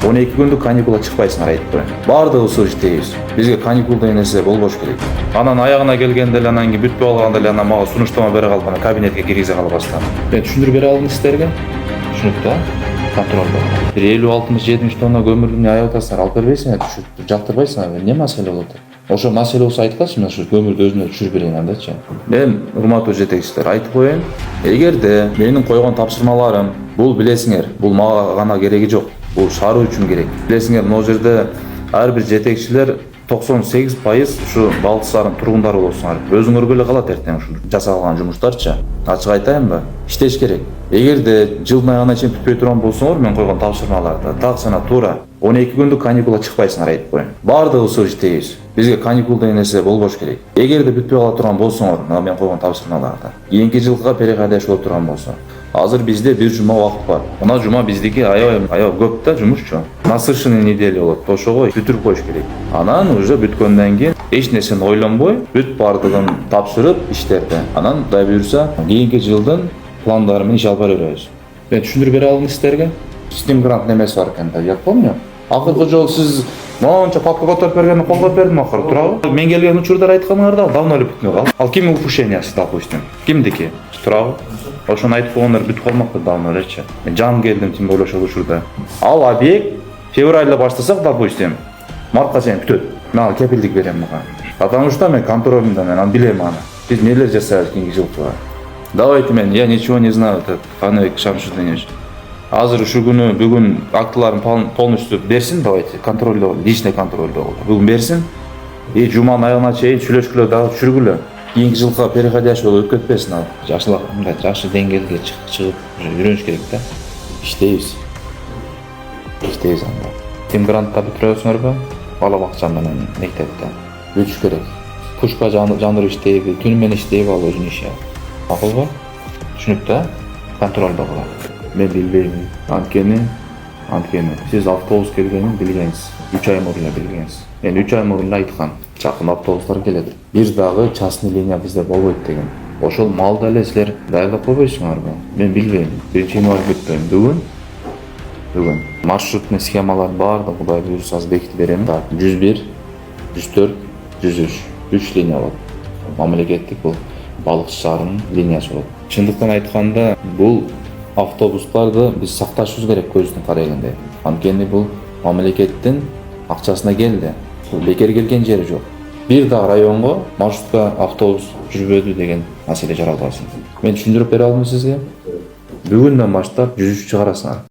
12 күндүк каникула чыкпайсыңар айтып коеюн. Баардыгыбыз иштейбиз. Бизге каникул деген нерсе болбош керек. Анан аягына келгенде эле анан кийин бүтүп алганда эле анан мага сунуштама бере калып анан кабинетке киргизе калбастан. Мен түшүндүрүп бере алдым силерге. Түшүнүктүү а? Контролдо. Бир 50-60-70 тонна көмүрдү аябай атасыңар, алып бербейсиңер, түшүрүп жактырбайсыңар. Эмне маселе болот? Ошо маселе болсо айткачы, мен ушу көмүрдү өзүнө түшүрүп берейин андачы. Мен урматтуу жетекчилер айтып коеюн, эгерде менин койгон тапшырмаларым бул билесиңер, бул мага гана кереги жок. Бул шаар үчүн керек. Билесиңер, могу жерде ар бир жетекчилер 98% ушу Балык шаарынын тургундары болсуңар. Өзүңөр эле калат эртең ушу жасалган жумуштарчы. Ачык айтайынбы? Иштеш керек. Эгерде жылдын аягына чейин бүтпөй турган болсоңор, мен койгон тапшырмаларда так жана туура 12 күндүк каникула чыкпайсыңар айтып коеюн. Баардыгыбыз иштейбиз. Бизге каникул деген нерсе болбош керек. Эгерде бүтпөй кала турган болсоңор, мен койгон тапшырмаларда, кийинки жылга переходящий болуп турган болсо, азыр бизде бир жума убакыт бар. Мына жума биздики аябай көп да жумушчу. Насыщенный неделя болот. Ошого бүтүрүп коюш керек. Анан уже бүткөндөн кийин эч нерсени ойлонбой, бүт бардыгын тапшырып иштерди. Анан Кудай буйрса, кийинки жылдын пландары менен иш алып бара беребиз. Мен түшүндүрүп бере алдым силерге. Steam Grant немеси бар экен да, я помню. Акыркы жолу сиз монча папка которуп бергенди колдоп бердим акыры, туурабы? Мен келген учурда айтканыңарда давно эле бүтүнүп калды. Ал кимдин упущениясы, допустим? Кимдики? Туурабы? Ошону айтып койгондор бүтүп калмакты давно элечи. Мен жан келдим тем более ошол учурда. Ал объект февралда баштасак, допустим, мартка чейин бүтөт. Мен ал кепилдик берем мага. Потому что мен контролюмда, мен аны билем аны. Биз нелер жасайбыз кийинки жылга. Давайте мен, я ничего не знаю, это Фаныбек Шамшутдинович. Азыр ушу күнү бүгүн актыларын полностью берсин, давайте контролдо, личный контролдо болду. Бүгүн берсин. И жуманын аягына чейин сүйлөшкүлө дагы түшүргүлө. Кийинки жылга переходящий болуп өткөтпөсүн ал. Жакшы деңгээлге чыгып үйрөнүш керек да. Иштейбиз. Иштейбиз анда. Steam Grant'та бүтүрөсүңөрбү? Бала бакча менен мектепте. Бүтүш керек. Пушка жаныр иштейби, түнү менен иштейби, ал өзүнүн иши. Макулбу? Түшүнүктүү? Контролдо кылат. Мен билбейм. Анткени сиз автобус келгенин билгенсиз. 3 ай мурун билгенсиз. Мен 3 ай мурун айткам. Чакын автобустар келет. Бир дагы частный линия бизде болбойт деген. Ошол малды эле силер даярдап койбойсуңарбы? Мен билбейм. Биринчи январь күтпөйм. Бүгүн маршрутный схемалар баардыгы Кудай буйрса бекитип берем. 101, 104, 103. 3 линия болот. Мамлекеттик бул Балык шаарынын линиясы болот. Чындыктан айтканда, бул автобустарды биз сакташыбыз керек көздүн карагандай. Анткени бул мамлекеттин акчасына келди. Бул бекер келген жери жок. Бир дагы районго маршрутка автобус жүрбөдү деген маселе жаралбасын. Мен түшүндүрүп бере алдым сизге. Бүгүндөн баштап 103 чыгарасыңар.